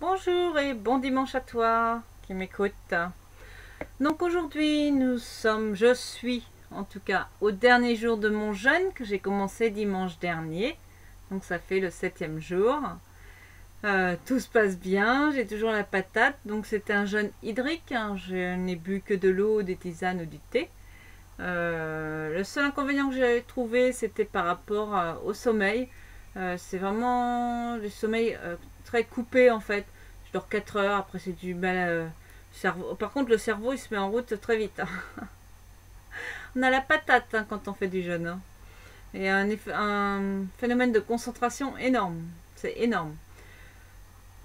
Bonjour et bon dimanche à toi qui m'écoute. Donc aujourd'hui je suis en tout cas au dernier jour de mon jeûne que j'ai commencé dimanche dernier. Donc ça fait le 7e jour. Tout se passe bien, j'ai toujours la patate. Donc c'était un jeûne hydrique, hein. Je n'ai bu que de l'eau, des tisanes ou du thé. Le seul inconvénient que j'ai trouvé c'était par rapport au sommeil. C'est vraiment le sommeil très coupé en fait. Je dors 4 heures, après c'est du mal cerveau. Par contre le cerveau il se met en route très vite, hein. On a la patate, hein, quand on fait du jeûne, hein. Et un phénomène de concentration énorme. C'est énorme.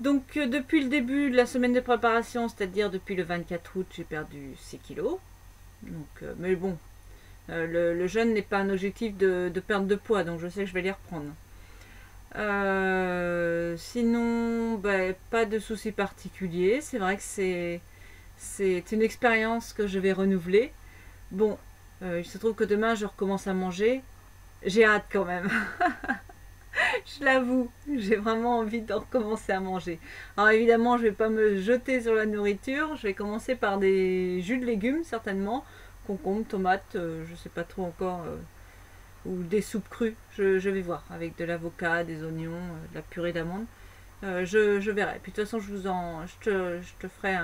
Donc depuis le début de la semaine de préparation, c'est-à-dire depuis le 24 août, j'ai perdu 6 kilos. Donc, mais bon, le jeûne n'est pas un objectif de perte de poids, donc je sais que je vais les reprendre. Sinon, pas de soucis particuliers. C'est vrai que c'est une expérience que je vais renouveler. Bon, il se trouve que demain je recommence à manger. J'ai hâte quand même. Je l'avoue, j'ai vraiment envie de recommencer à manger. Alors évidemment, je ne vais pas me jeter sur la nourriture. Je vais commencer par des jus de légumes certainement, concombre, tomates, je ne sais pas trop encore, ou des soupes crues. Je vais voir avec de l'avocat, des oignons, de la purée d'amandes. Je verrai. Puis de toute façon, je te ferai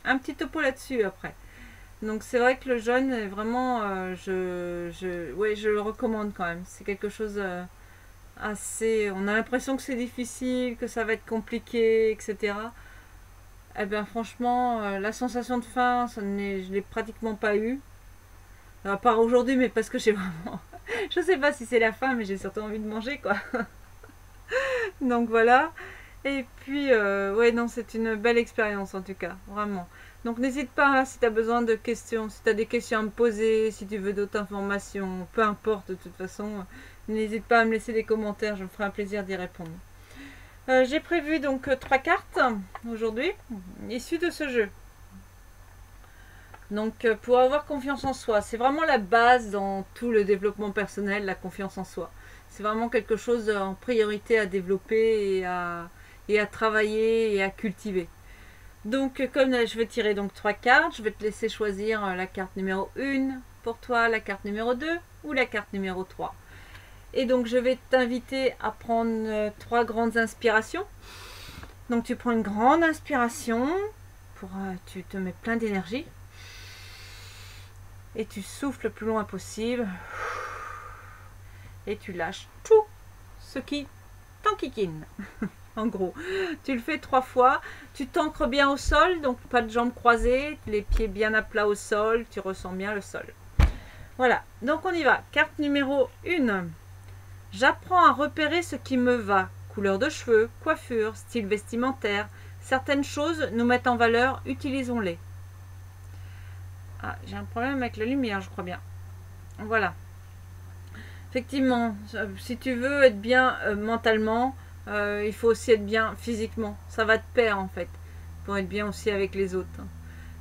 un petit topo là-dessus après. Donc c'est vrai que le jeûne est vraiment, ouais, je le recommande quand même. C'est quelque chose assez. On a l'impression que c'est difficile, que ça va être compliqué, etc. Eh bien franchement, la sensation de faim, je ne l'ai pratiquement pas eu. À part aujourd'hui, mais parce que j'ai vraiment. Je sais pas si c'est la faim, mais j'ai surtout envie de manger, quoi. Donc voilà. Et puis, ouais, non, c'est une belle expérience en tout cas, vraiment. Donc n'hésite pas, hein, si tu as besoin de questions, si tu as des questions à me poser, si tu veux d'autres informations, peu importe de toute façon, n'hésite pas à me laisser des commentaires, je me ferai un plaisir d'y répondre. J'ai prévu donc 3 cartes aujourd'hui, issues de ce jeu. Donc pour avoir confiance en soi, c'est vraiment la base dans tout le développement personnel, la confiance en soi. C'est vraiment quelque chose en priorité à développer et à travailler et à cultiver. Donc comme je vais tirer donc 3 cartes, je vais te laisser choisir la carte numéro 1 pour toi, la carte numéro 2 ou la carte numéro 3. Et donc je vais t'inviter à prendre 3 grandes inspirations. Donc tu prends une grande inspiration, tu te mets plein d'énergie. Et tu souffles le plus loin possible. Et tu lâches tout ce qui t'enquiquine. En gros, tu le fais 3 fois. Tu t'ancres bien au sol, donc pas de jambes croisées, les pieds bien à plat au sol, tu ressens bien le sol. Voilà, donc on y va. Carte numéro 1. J'apprends à repérer ce qui me va. Couleur de cheveux, coiffure, style vestimentaire. Certaines choses nous mettent en valeur, utilisons-les. Ah, j'ai un problème avec la lumière, je crois bien. Voilà. Effectivement, si tu veux être bien mentalement, il faut aussi être bien physiquement. Ça va de pair en fait, pour être bien aussi avec les autres.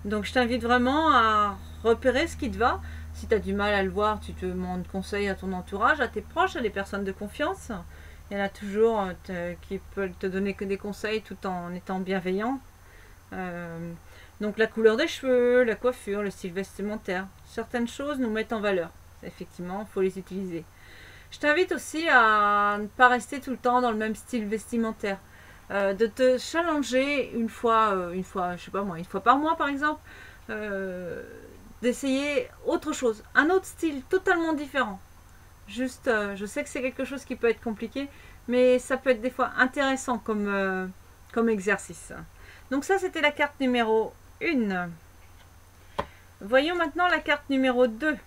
Donc je t'invite vraiment à repérer ce qui te va. Si tu as du mal à le voir, tu te demandes conseil à ton entourage, à tes proches, à des personnes de confiance. Il y en a toujours qui peuvent te donner que des conseils tout en étant bienveillant. Donc la couleur des cheveux, la coiffure, le style vestimentaire. Certaines choses nous mettent en valeur. Effectivement, il faut les utiliser. Je t'invite aussi à ne pas rester tout le temps dans le même style vestimentaire. De te challenger une fois, je sais pas moi, une fois par mois par exemple, d'essayer autre chose, un autre style totalement différent. Juste, je sais que c'est quelque chose qui peut être compliqué, mais ça peut être des fois intéressant comme exercice. Donc ça, c'était la carte numéro 1. Voyons maintenant la carte numéro 2.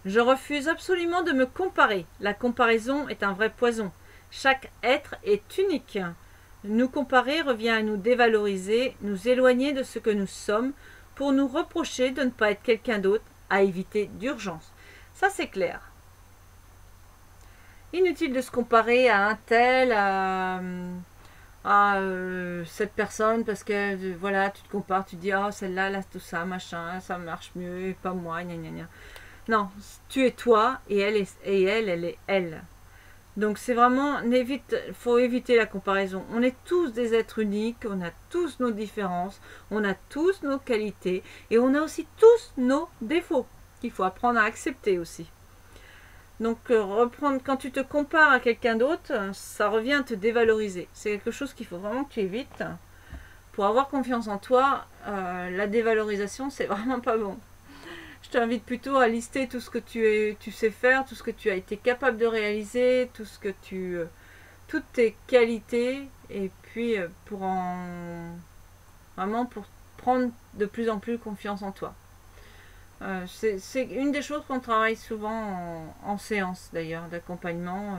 Je refuse absolument de me comparer. La comparaison est un vrai poison. Chaque être est unique. Nous comparer revient à nous dévaloriser, nous éloigner de ce que nous sommes, pour nous reprocher de ne pas être quelqu'un d'autre, à éviter d'urgence. Ça, c'est clair. Inutile de se comparer à un tel, à cette personne, parce que voilà, tu te compares, tu te dis, ah, celle-là, là, tout ça, machin, ça marche mieux, et pas moi, gna gna gna. Non, tu es toi, et elle, elle est elle. Donc c'est vraiment, faut éviter la comparaison. On est tous des êtres uniques, on a tous nos différences, on a tous nos qualités et on a aussi tous nos défauts qu'il faut apprendre à accepter aussi. Donc reprendre, quand tu te compares à quelqu'un d'autre, ça revient à te dévaloriser. C'est quelque chose qu'il faut vraiment que tu évites. Pour avoir confiance en toi, la dévalorisation, c'est vraiment pas bon. Je t'invite plutôt à lister tout ce que tu sais faire, tout ce que tu as été capable de réaliser, toutes tes qualités, et puis vraiment pour prendre de plus en plus confiance en toi. C'est une des choses qu'on travaille souvent en séance d'ailleurs d'accompagnement.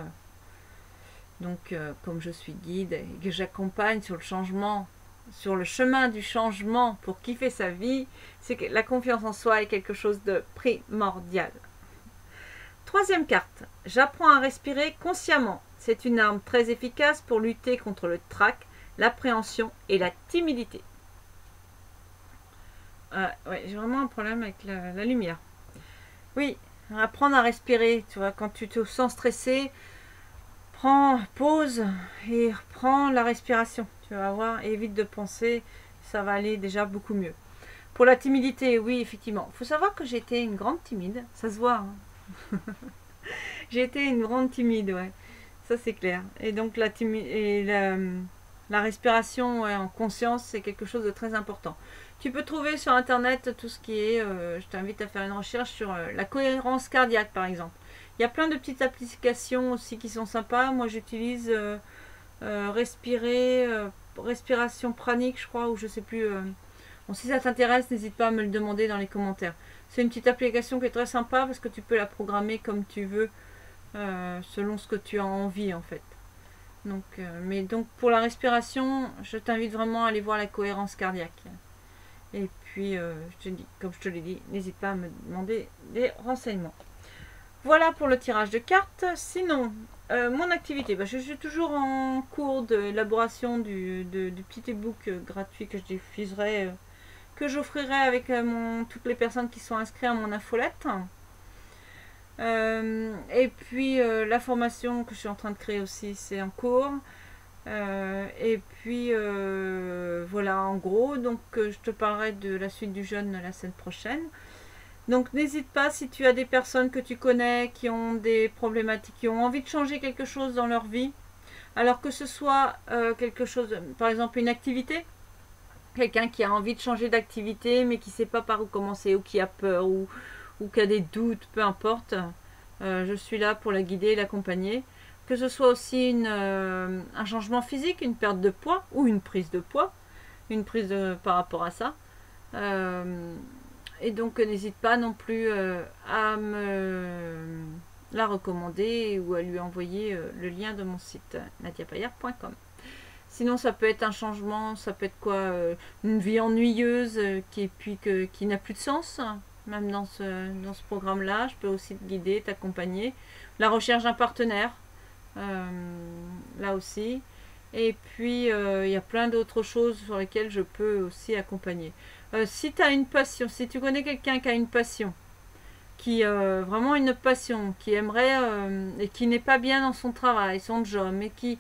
Donc comme je suis guide et que j'accompagne sur le changement, sur le chemin du changement pour kiffer sa vie, c'est que la confiance en soi est quelque chose de primordial. Troisième carte, j'apprends à respirer consciemment. C'est une arme très efficace pour lutter contre le trac, l'appréhension et la timidité. Ouais, j'ai vraiment un problème avec la lumière. Oui, apprendre à respirer. Tu vois, quand tu te sens stressé, pause et reprends la respiration. Tu vas voir, et évite de penser, ça va aller déjà beaucoup mieux. Pour la timidité, oui, effectivement. Il faut savoir que j'ai été une grande timide, ça se voit. Hein. J'ai été une grande timide, ouais. Ça c'est clair. Et donc la respiration en conscience, c'est quelque chose de très important. Tu peux trouver sur internet tout ce qui est, je t'invite à faire une recherche sur la cohérence cardiaque par exemple. Il y a plein de petites applications aussi qui sont sympas. Moi j'utilise respiration pranique je crois, ou je sais plus. Bon, si ça t'intéresse, n'hésite pas à me le demander dans les commentaires. C'est une petite application qui est très sympa parce que tu peux la programmer comme tu veux, selon ce que tu as envie en fait. Donc, mais donc pour la respiration, je t'invite vraiment à aller voir la cohérence cardiaque. Et puis, comme je te l'ai dit, n'hésite pas à me demander des renseignements. Voilà pour le tirage de cartes. Sinon, mon activité, je suis toujours en cours d'élaboration du petit ebook gratuit que je diffuserai, que j'offrirai avec toutes les personnes qui sont inscrites à mon infolette. Et puis la formation que je suis en train de créer aussi, c'est en cours. Et puis voilà en gros, donc je te parlerai de la suite du jeûne la semaine prochaine. Donc n'hésite pas, si tu as des personnes que tu connais qui ont des problématiques, qui ont envie de changer quelque chose dans leur vie, alors que ce soit quelque chose, par exemple une activité, quelqu'un qui a envie de changer d'activité mais qui ne sait pas par où commencer, ou qui a peur, ou qui a des doutes, peu importe, je suis là pour la guider et l'accompagner. Que ce soit aussi un changement physique, une perte de poids ou une prise de poids, par rapport à ça. Et donc n'hésite pas non plus à me la recommander ou à lui envoyer le lien de mon site nadiapaillard.com. Sinon ça peut être un changement, ça peut être quoi, une vie ennuyeuse qui n'a plus de sens. Même dans ce programme-là, je peux aussi te guider, t'accompagner. La recherche d'un partenaire. Là aussi, et puis il y a plein d'autres choses sur lesquelles je peux aussi accompagner. Si tu as une passion, si tu connais quelqu'un qui a une passion, vraiment une passion, qui aimerait et qui n'est pas bien dans son travail, son job, mais qui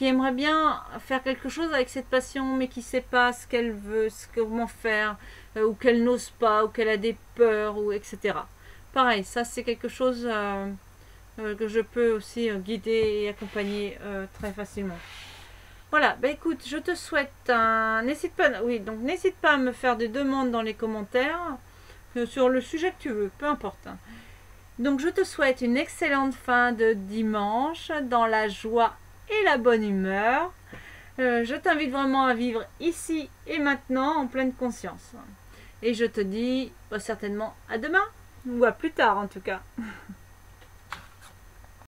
aimerait bien faire quelque chose avec cette passion, mais qui ne sait pas ce qu'elle veut, comment faire, ou qu'elle n'ose pas, ou qu'elle a des peurs, ou etc. Pareil, ça c'est quelque chose que je peux aussi guider et accompagner très facilement. Voilà, écoute, je te souhaite n'hésite pas à me faire des demandes dans les commentaires sur le sujet que tu veux, peu importe. Donc je te souhaite une excellente fin de dimanche dans la joie et la bonne humeur. Je t'invite vraiment à vivre ici et maintenant en pleine conscience. Et je te dis certainement à demain, ou à plus tard en tout cas.